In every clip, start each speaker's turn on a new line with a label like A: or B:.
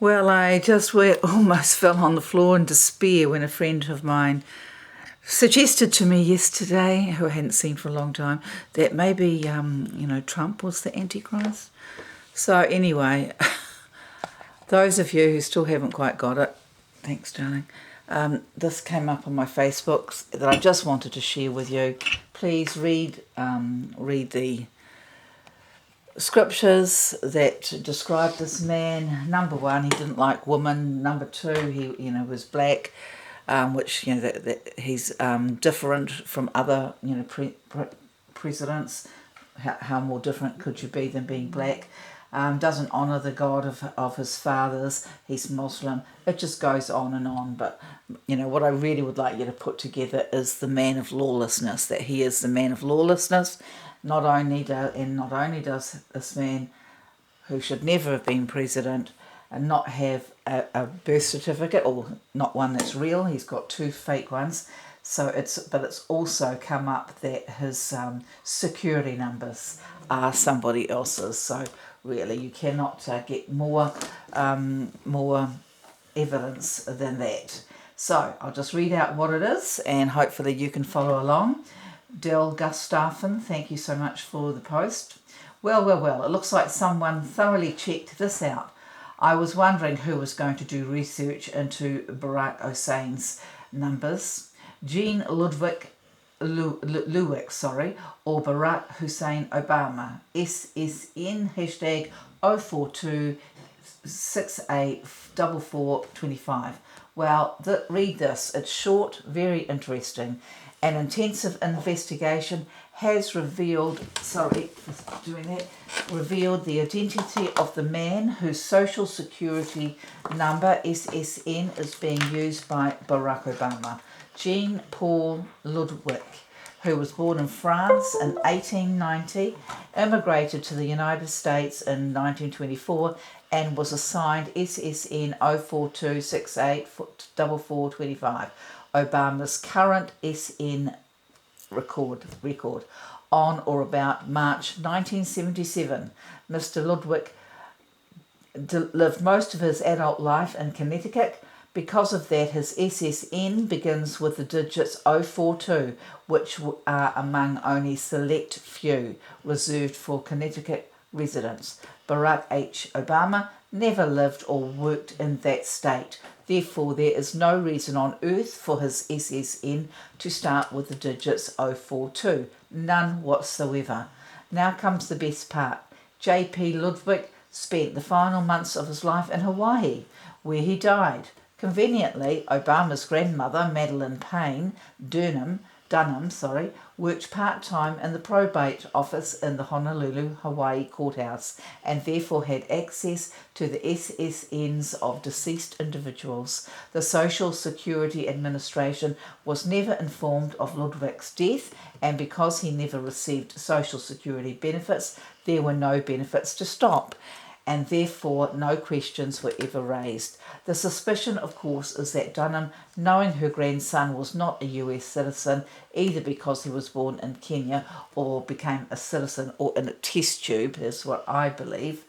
A: Well, I just almost fell on the floor in despair when a friend of mine suggested to me yesterday, who I hadn't seen for a long time, that maybe, Trump was the Antichrist. So anyway, those of you who still haven't quite got it, thanks, darling. This came up on my Facebook that I just wanted to share with you. Please read the scriptures that describe this man. Number one, he didn't like women. Number two, he was black, which that he's different from other presidents. How more different could you be than being black? Doesn't honour the God of his fathers. He's Muslim. It just goes on and on. But what I really would like you to put together is the man of lawlessness. That he is the man of lawlessness. Not only does this man, who should never have been president, and not have a birth certificate, or not one that's real. He's got two fake ones. But it's also come up that his security numbers are somebody else's. So really, you cannot get more evidence than that. So I'll just read out what it is, and hopefully you can follow along. Del Gustafson, thank you so much for the post. Well, it looks like someone thoroughly checked this out. I was wondering who was going to do research into Barack Hussein's numbers. Jean Ludwig Lewick, or Barack Hussein Obama, SSN, hashtag 042 Well, read this. It's short, very interesting. An intensive investigation has revealed the identity of the man whose social security number, SSN, is being used by Barack Obama. Jean-Paul Ludwig, who was born in France in 1890, immigrated to the United States in 1924, and was assigned SSN 042684425, Obama's current SN record. On or about March 1977, Mr. Ludwig lived most of his adult life in Connecticut. Because of that, his SSN begins with the digits 042, which are among only select few reserved for Connecticut residents. Barack H. Obama never lived or worked in that state. Therefore, there is no reason on earth for his SSN to start with the digits 042. None whatsoever. Now comes the best part. J.P. Ludwig spent the final months of his life in Hawaii, where he died. Conveniently, Obama's grandmother, Madeline Payne Dunham, worked part-time in the probate office in the Honolulu, Hawaii courthouse, and therefore had access to the SSNs of deceased individuals. The Social Security Administration was never informed of Ludwig's death, and because he never received Social Security benefits, there were no benefits to stop, and therefore no questions were ever raised. The suspicion, of course, is that Dunham, knowing her grandson was not a US citizen, either because he was born in Kenya or became a citizen, or in a test tube, is what I believe,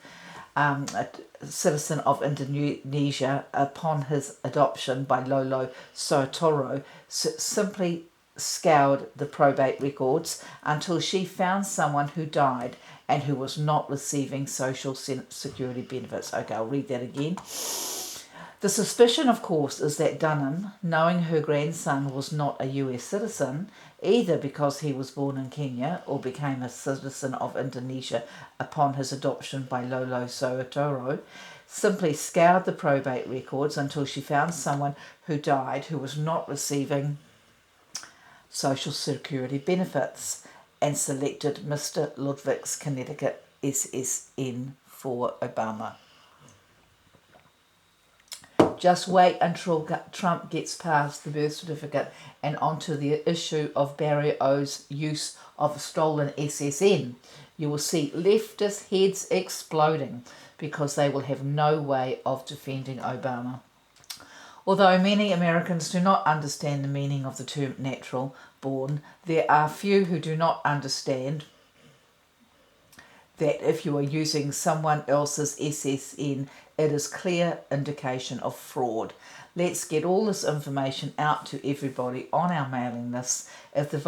A: a citizen of Indonesia upon his adoption by Lolo Soetoro, simply scoured the probate records until she found someone who died and who was not receiving Social Security benefits. Okay, I'll read that again. The suspicion, of course, is that Dunham, knowing her grandson was not a US citizen, either because he was born in Kenya or became a citizen of Indonesia upon his adoption by Lolo Soetoro, simply scoured the probate records until she found someone who died who was not receiving Social Security benefits, and selected Mr. Ludwig's Connecticut SSN for Obama. Just wait until Trump gets past the birth certificate and onto the issue of Barry O's use of a stolen SSN. You will see leftist heads exploding because they will have no way of defending Obama. Although many Americans do not understand the meaning of the term natural born, there are few who do not understand that if you are using someone else's SSN, it is clear indication of fraud. Let's get all this information out to everybody on our mailing list. If the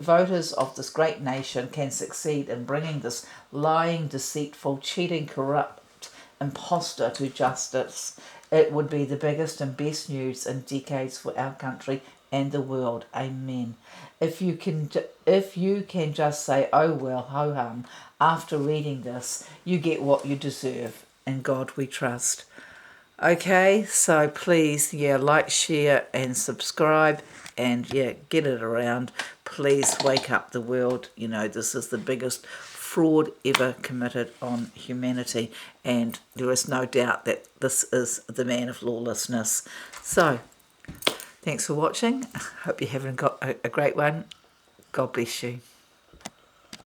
A: voters of this great nation can succeed in bringing this lying, deceitful, cheating, corrupt imposter to justice, it would be the biggest and best news in decades for our country and the world. Amen. If you can just say, oh well, ho hum, after reading this, you get what you deserve. In God we trust. Okay, so please, like, share and subscribe, and get it around. Please wake up the world. This is the biggest fraud ever committed on humanity, and there is no doubt that this is the man of lawlessness. So, thanks for watching. Hope you're having got a great one. God bless you.